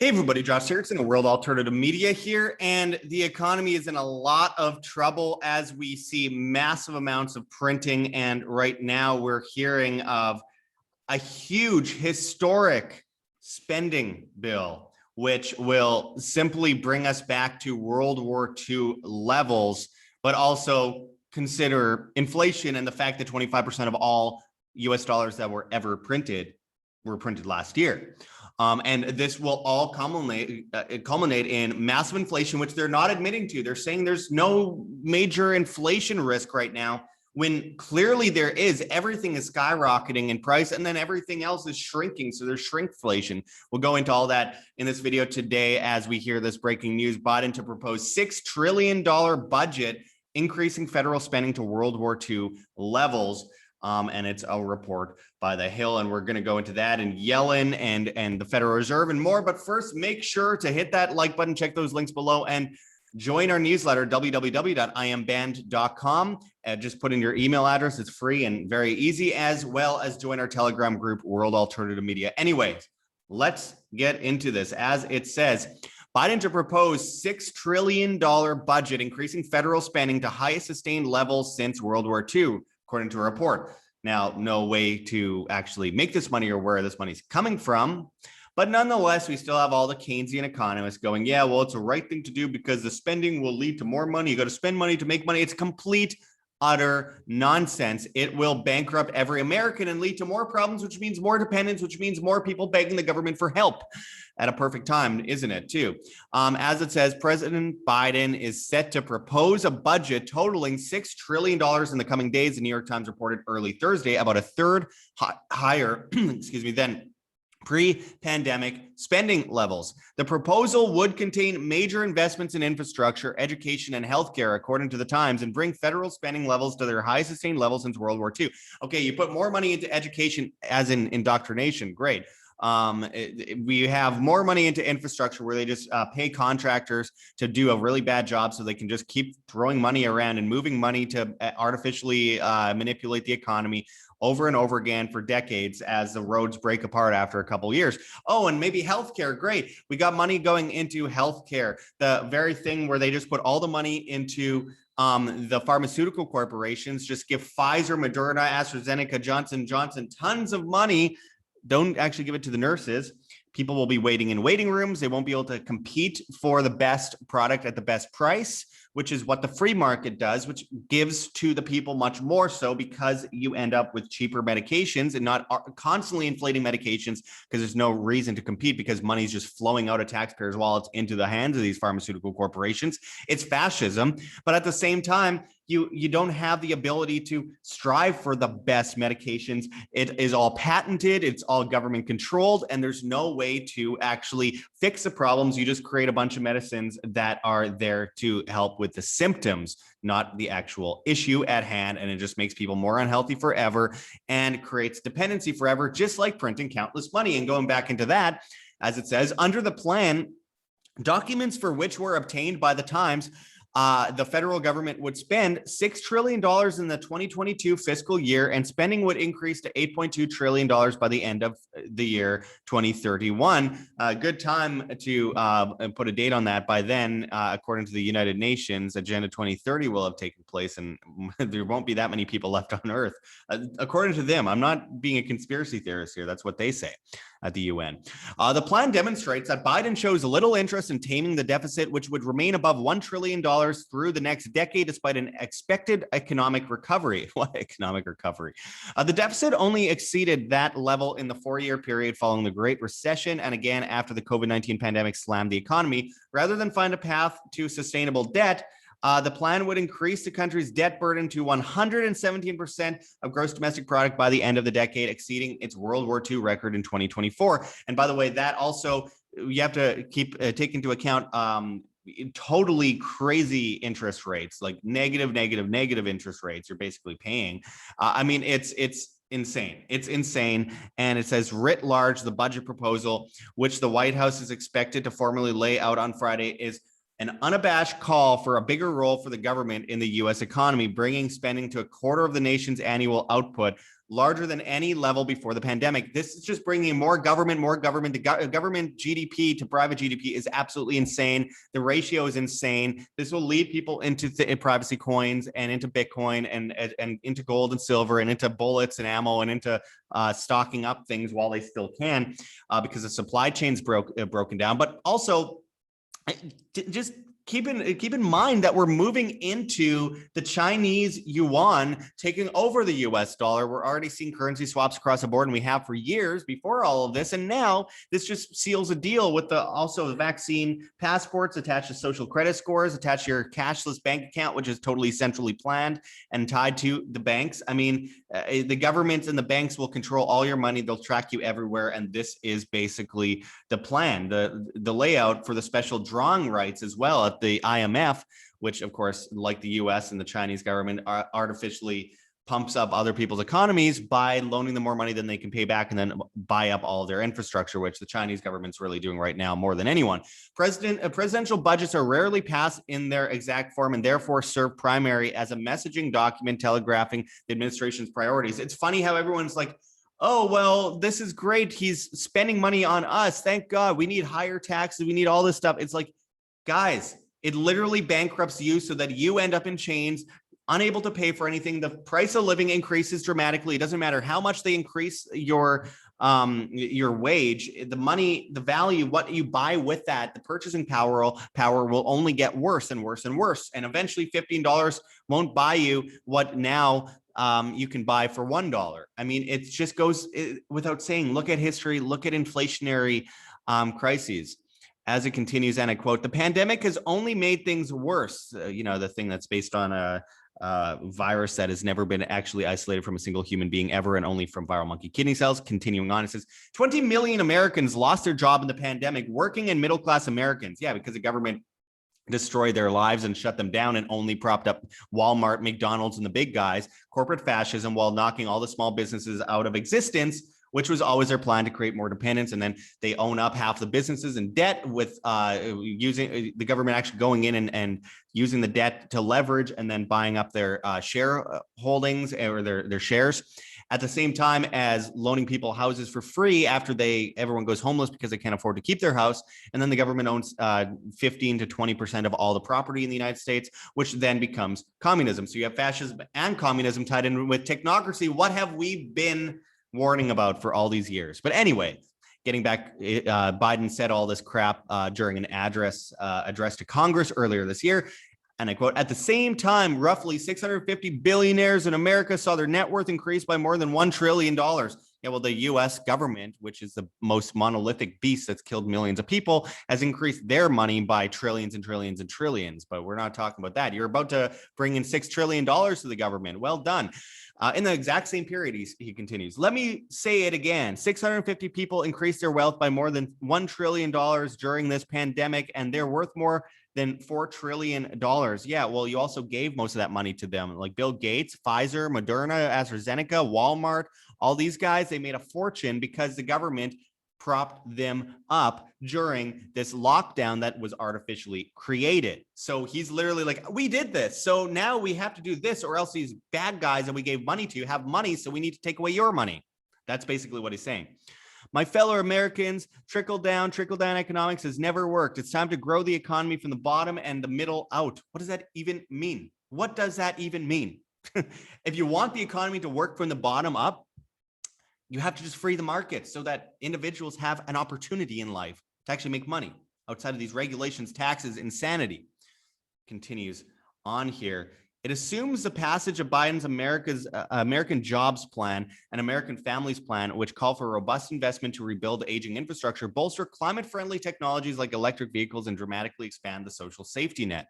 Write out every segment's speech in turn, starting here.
Hey everybody, Josh Sigurdson of World Alternative Media here, and the economy is in a lot of trouble as we see massive amounts of printing, and right now we're hearing of a huge historic spending bill, which will simply bring us back to World War II levels, but also consider inflation and the fact that 25% of all US dollars that were ever printed were printed last year. And this will all culminate in massive inflation, which they're not admitting to. They're saying there's no major inflation risk right now, when clearly there is. Everything is skyrocketing in price, and then everything else is shrinking. So there's shrinkflation. We'll go into all that in this video today as we hear this breaking news. Biden to propose $6 trillion budget, increasing federal spending to World War II levels. And it's a report by The Hill, and we're going to go into that and Yellen and the Federal Reserve and more. But first, make sure to hit that like button, check those links below, and join our newsletter, www.imband.com. Just put in your email address. It's free and very easy, as well as join our Telegram group, World Alternative Media. Anyways, let's get into this. As it says, Biden to propose $6 trillion budget, increasing federal spending to highest sustained levels since World War II. According to a report. Now, no way to actually make this money or where this money's coming from, but nonetheless, we still have all the Keynesian economists going, yeah, well, it's the right thing to do because the spending will lead to more money. You got to spend money to make money. It's complete, utter nonsense. It will bankrupt every American and lead to more problems, which means more dependence, which means more people begging the government for help at a perfect time, isn't it, too? As it says, President Biden is set to propose a budget totaling $6 trillion in the coming days. The New York Times reported early Thursday, about a third higher, than pre-pandemic spending levels. The proposal would contain major investments in infrastructure, education, and healthcare, according to the Times, and bring federal spending levels to their highest sustained levels since World War II. Okay, you put more money into education, as in indoctrination, great. We have more money into infrastructure where they just pay contractors to do a really bad job so they can just keep throwing money around and moving money to artificially manipulate the economy over and over again for decades as the roads break apart after a couple of years. Oh, and maybe healthcare. Great. We got money going into healthcare, the very thing where they just put all the money into the pharmaceutical corporations, just give Pfizer, Moderna, AstraZeneca, Johnson & Johnson tons of money. Don't actually give it to the nurses. People will be waiting in waiting rooms. They won't be able to compete for the best product at the best price, which is what the free market does, which gives to the people much more so, because you end up with cheaper medications and not constantly inflating medications, because there's no reason to compete because money's just flowing out of taxpayers' wallets into the hands of these pharmaceutical corporations. It's fascism. But at the same time, you don't have the ability to strive for the best medications. It is all patented, it's all government controlled, and there's no way to actually fix the problems. You just create a bunch of medicines that are there to help with the symptoms, not the actual issue at hand, and it just makes people more unhealthy forever and creates dependency forever, just like printing countless money. And going back into that, as it says, under the plan, documents for which were obtained by the Times, the federal government would spend $6 trillion in the 2022 fiscal year, and spending would increase to $8.2 trillion by the end of the year 2031. Good time to put a date on that. By then, according to the United Nations, Agenda 2030 will have taken place, and there won't be that many people left on Earth. According to them, I'm not being a conspiracy theorist here. That's what they say at the UN. The plan demonstrates that Biden shows little interest in taming the deficit, which would remain above $1 trillion through the next decade, despite an expected economic recovery. What economic recovery? The deficit only exceeded that level in the 4-year period following the Great Recession, and again after the COVID-19 pandemic slammed the economy. Rather than find a path to sustainable debt, the plan would increase the country's debt burden to 117% of gross domestic product by the end of the decade, exceeding its World War II record in 2024. And by the way, that also, you have to take into account totally crazy interest rates, like negative interest rates you're basically paying. I mean, it's insane. It's insane. And it says, writ large, the budget proposal, which the White House is expected to formally lay out on Friday, is an unabashed call for a bigger role for the government in the U.S. economy, bringing spending to a quarter of the nation's annual output, larger than any level before the pandemic. This is just bringing more government. The government GDP to private GDP is absolutely insane. The ratio is insane. This will lead people into privacy coins and into Bitcoin and into gold and silver and into bullets and ammo and into stocking up things while they still can, because the supply chain's broken down. But also, just keep in mind that we're moving into the Chinese Yuan taking over the US dollar. We're already seeing currency swaps across the board, and we have for years before all of this. And now this just seals a deal with also the vaccine passports attached to social credit scores, attached to your cashless bank account, which is totally centrally planned and tied to the banks. I mean, the government and the banks will control all your money. They'll track you everywhere. And this is basically the plan, the layout for the special drawing rights as well at the IMF, which of course, like the US and the Chinese government, artificially pumps up other people's economies by loaning them more money than they can pay back and then buy up all of their infrastructure, which the Chinese government's really doing right now more than anyone. Presidential budgets are rarely passed in their exact form and therefore serve primary as a messaging document telegraphing the administration's priorities. It's funny how everyone's like, oh, well, this is great. He's spending money on us. Thank God. We need higher taxes. We need all this stuff. It's like, guys, it literally bankrupts you so that you end up in chains, unable to pay for anything. The price of living increases dramatically. It doesn't matter how much they increase your wage, the money, the value, what you buy with that, the purchasing power will only get worse and worse and worse. And eventually $15 won't buy you what now you can buy for $1. I mean, it just goes without saying. Look at history, look at inflationary crises. As it continues, and I quote, the pandemic has only made things worse. The thing that's based on a virus that has never been actually isolated from a single human being ever, and only from viral monkey kidney cells. Continuing on, it says 20 million Americans lost their job in the pandemic, working and middle-class Americans. Yeah, because the government destroyed their lives and shut them down and only propped up Walmart, McDonald's, and the big guys, corporate fascism, while knocking all the small businesses out of existence, which was always their plan to create more dependence. And then they own up half the businesses in debt with using the government actually going in and using the debt to leverage and then buying up their share holdings or their shares, at the same time as loaning people houses for free after everyone goes homeless because they can't afford to keep their house. And then the government owns 15 to 20% of all the property in the United States, which then becomes communism. So you have fascism and communism tied in with technocracy. What have we been warning about for all these years? But anyway, getting back, Biden said all this crap during an address to Congress earlier this year. And I quote, at the same time, roughly 650 billionaires in America saw their net worth increase by more than $1 trillion. Yeah, well, the US government, which is the most monolithic beast that's killed millions of people, has increased their money by trillions and trillions and trillions. But we're not talking about that. You're about to bring in $6 trillion to the government. Well done. In the exact same period, he continues, let me say it again. 650 people increased their wealth by more than $1 trillion during this pandemic, and they're worth more than $4 trillion. Yeah, well, you also gave most of that money to them, like Bill Gates, Pfizer, Moderna, AstraZeneca, Walmart, all these guys. They made a fortune because the government propped them up during this lockdown that was artificially created. So he's literally like, we did this, so now we have to do this, or else these bad guys that we gave money to have money, so we need to take away your money. That's basically what he's saying. My fellow Americans, trickle down economics has never worked. It's time to grow the economy from the bottom and the middle out. What does that even mean? What does that even mean? If you want the economy to work from the bottom up, you have to just free the market so that individuals have an opportunity in life to actually make money outside of these regulations, taxes, insanity. Continues on here. It assumes the passage of Biden's American Jobs Plan and American Families Plan, which call for robust investment to rebuild aging infrastructure, bolster climate-friendly technologies like electric vehicles, and dramatically expand the social safety net.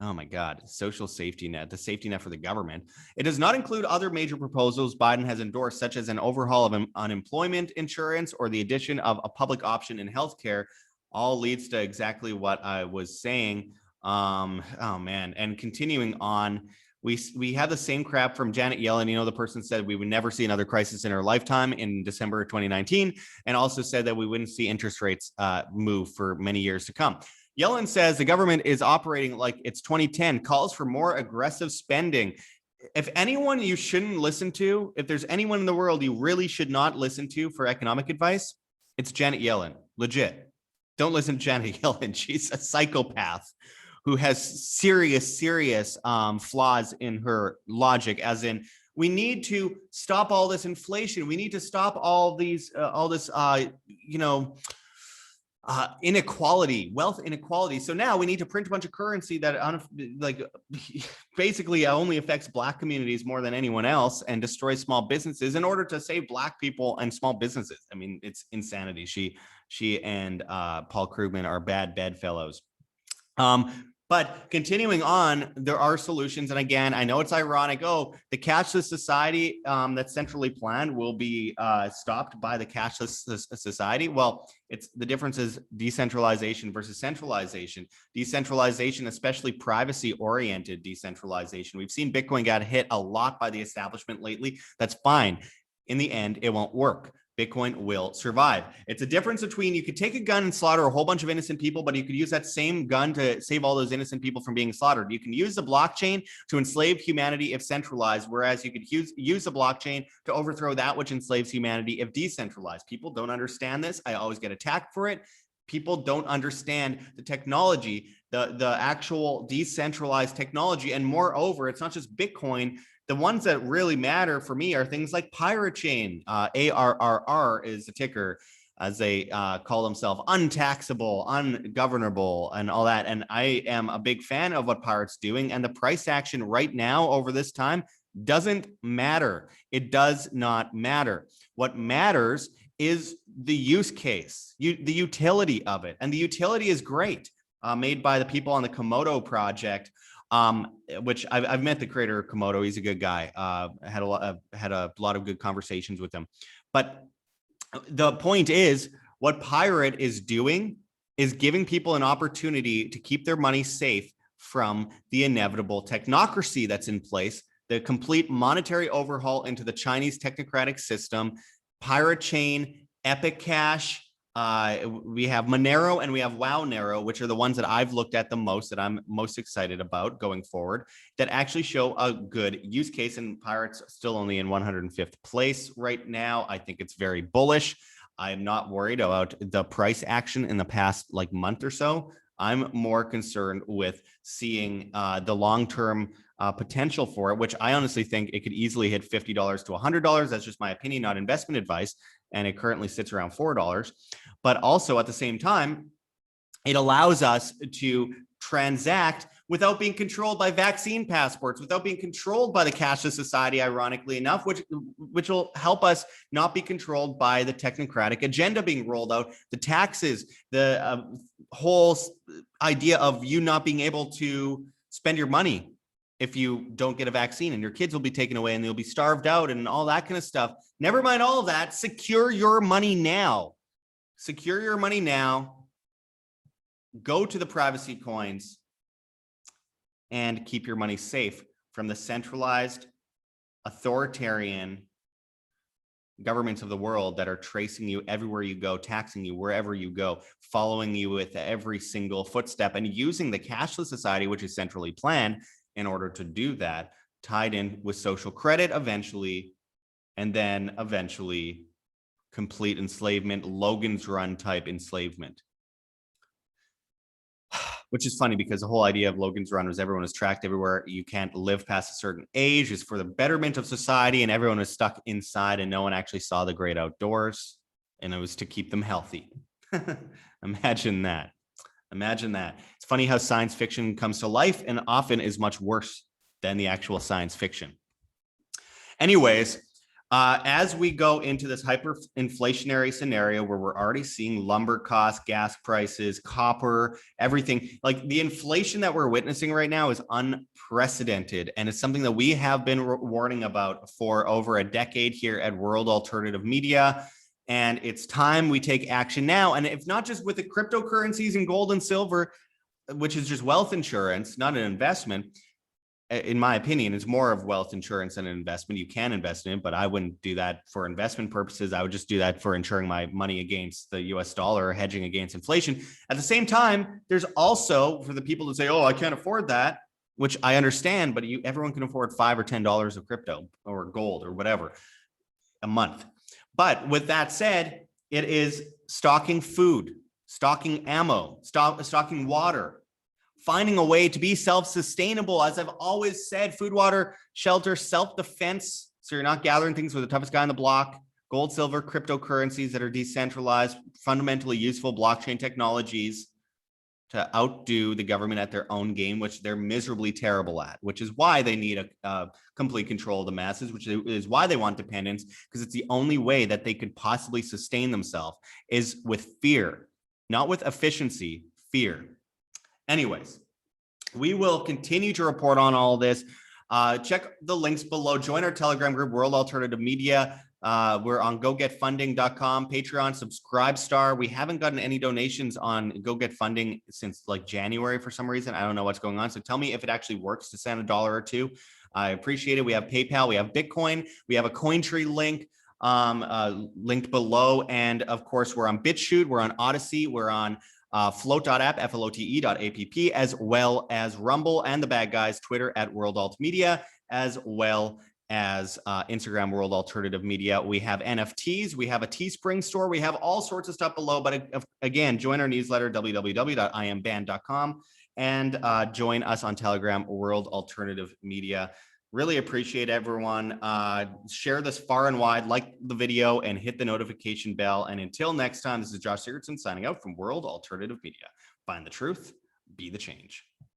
Oh my God, social safety net, the safety net for the government. It does not include other major proposals Biden has endorsed, such as an overhaul of unemployment insurance or the addition of a public option in healthcare. All leads to exactly what I was saying. Oh man, and continuing on, we have the same crap from Janet Yellen. You know, the person said we would never see another crisis in her lifetime in December of 2019, and also said that we wouldn't see interest rates move for many years to come. Yellen says the government is operating like it's 2010, calls for more aggressive spending. If anyone you shouldn't listen to, if there's anyone in the world you really should not listen to for economic advice, it's Janet Yellen. Legit. Don't listen to Janet Yellen. She's a psychopath who has serious flaws in her logic, as in, we need to stop all this inflation. We need to stop all this inequality, wealth inequality. So now we need to print a bunch of currency that basically only affects Black communities more than anyone else and destroys small businesses in order to save Black people and small businesses. I mean, it's insanity. She and Paul Krugman are bad bedfellows. But continuing on, there are solutions. And again, I know it's ironic. Oh, the cashless society that's centrally planned will be stopped by the cashless society. Well, the difference is decentralization versus centralization. Decentralization, especially privacy-oriented decentralization. We've seen Bitcoin got hit a lot by the establishment lately. That's fine. In the end, it won't work. Bitcoin will survive. It's a difference between, you could take a gun and slaughter a whole bunch of innocent people, but you could use that same gun to save all those innocent people from being slaughtered. You can use the blockchain to enslave humanity if centralized, whereas you could use the blockchain to overthrow that which enslaves humanity if decentralized. People don't understand this. I always get attacked for it. People don't understand the technology, the actual decentralized technology. And moreover, it's not just Bitcoin. The ones that really matter for me are things like Pirate Chain. ARRR is the ticker, as they call themselves, untaxable, ungovernable, and all that. And I am a big fan of what Pirate's doing. And the price action right now over this time doesn't matter. It does not matter. What matters is the use case, the utility of it. And the utility is great, made by the people on the Komodo project. Which I've met the creator of Komodo. He's a good guy. Had a lot of good conversations with him. But the point is, what Pirate is doing is giving people an opportunity to keep their money safe from the inevitable technocracy that's in place, the complete monetary overhaul into the Chinese technocratic system, Pirate Chain, Epic Cash. We have Monero and we have Wownero, which are the ones that I've looked at the most, that I'm most excited about going forward, that actually show a good use case. And Pirate's still only in 105th place right now. I think it's very bullish. I'm not worried about the price action in the past month or so. I'm more concerned with seeing the long-term potential for it, which I honestly think it could easily hit $50 to $100. That's just my opinion, not investment advice. And it currently sits around $4. But also at the same time, it allows us to transact without being controlled by vaccine passports, without being controlled by the cashless society, ironically enough, which will help us not be controlled by the technocratic agenda being rolled out, the taxes, the whole idea of you not being able to spend your money if you don't get a vaccine, and your kids will be taken away and they'll be starved out and all that kind of stuff. Never mind all of that. Secure your money now. Secure your money now. Go to the privacy coins and keep your money safe from the centralized, authoritarian governments of the world that are tracing you everywhere you go, taxing you wherever you go, following you with every single footstep, and using the cashless society, which is centrally planned, in order to do that, tied in with social credit eventually, and then eventually complete enslavement, Logan's Run type enslavement. Which is funny because the whole idea of Logan's Run was everyone is tracked everywhere. You can't live past a certain age. It's for the betterment of society, and everyone was stuck inside and no one actually saw the great outdoors, and it was to keep them healthy. Imagine that. Imagine that. It's funny how science fiction comes to life and often is much worse than the actual science fiction. Anyways, as we go into this hyperinflationary scenario where we're already seeing lumber costs, gas prices, copper, everything, like the inflation that we're witnessing right now is unprecedented. And it's something that we have been warning about for over a decade here at World Alternative Media. And it's time we take action now. And if not just with the cryptocurrencies and gold and silver, which is just wealth insurance, not an investment, in my opinion, is more of wealth insurance than an investment. You can invest in it, but I wouldn't do that for investment purposes. I would just do that for insuring my money against the US dollar, or hedging against inflation. At the same time, there's also, for the people that say, oh, I can't afford that, which I understand, but everyone can afford $5 or $10 of crypto or gold or whatever a month. But with that said, it is stocking food, stocking ammo, stocking water, finding a way to be self-sustainable. As I've always said, food, water, shelter, self-defense. So you're not gathering things with the toughest guy on the block. Gold, silver, cryptocurrencies that are decentralized, fundamentally useful blockchain technologies to outdo the government at their own game, which they're miserably terrible at, which is why they need a complete control of the masses, which is why they want dependence, because it's the only way that they could possibly sustain themselves is with fear, not with efficiency, fear. Anyways, we will continue to report on all this. Check the links below. Join our Telegram group, World Alternative Media. We're on gogetfunding.com, Patreon, Subscribestar. We haven't gotten any donations on Go Get Funding since like January for some reason. I don't know what's going on. So tell me if it actually works to send $1 or $2. I appreciate it. We have PayPal, we have Bitcoin, we have a Cointree link linked below. And of course, we're on BitChute, we're on Odysee, we're on flote.app, flote.app, as well as Rumble and the bad guys, Twitter at World Alt Media, as well as Instagram, World Alternative Media. We have NFTs, we have a Teespring store, we have all sorts of stuff below. But again, join our newsletter, www.imband.com, and join us on Telegram, World Alternative Media. Really appreciate everyone. Share this far and wide, like the video, and hit the notification bell. And until next time, this is Josh Sigurdson signing out from World Alternative Media. Find the truth, be the change.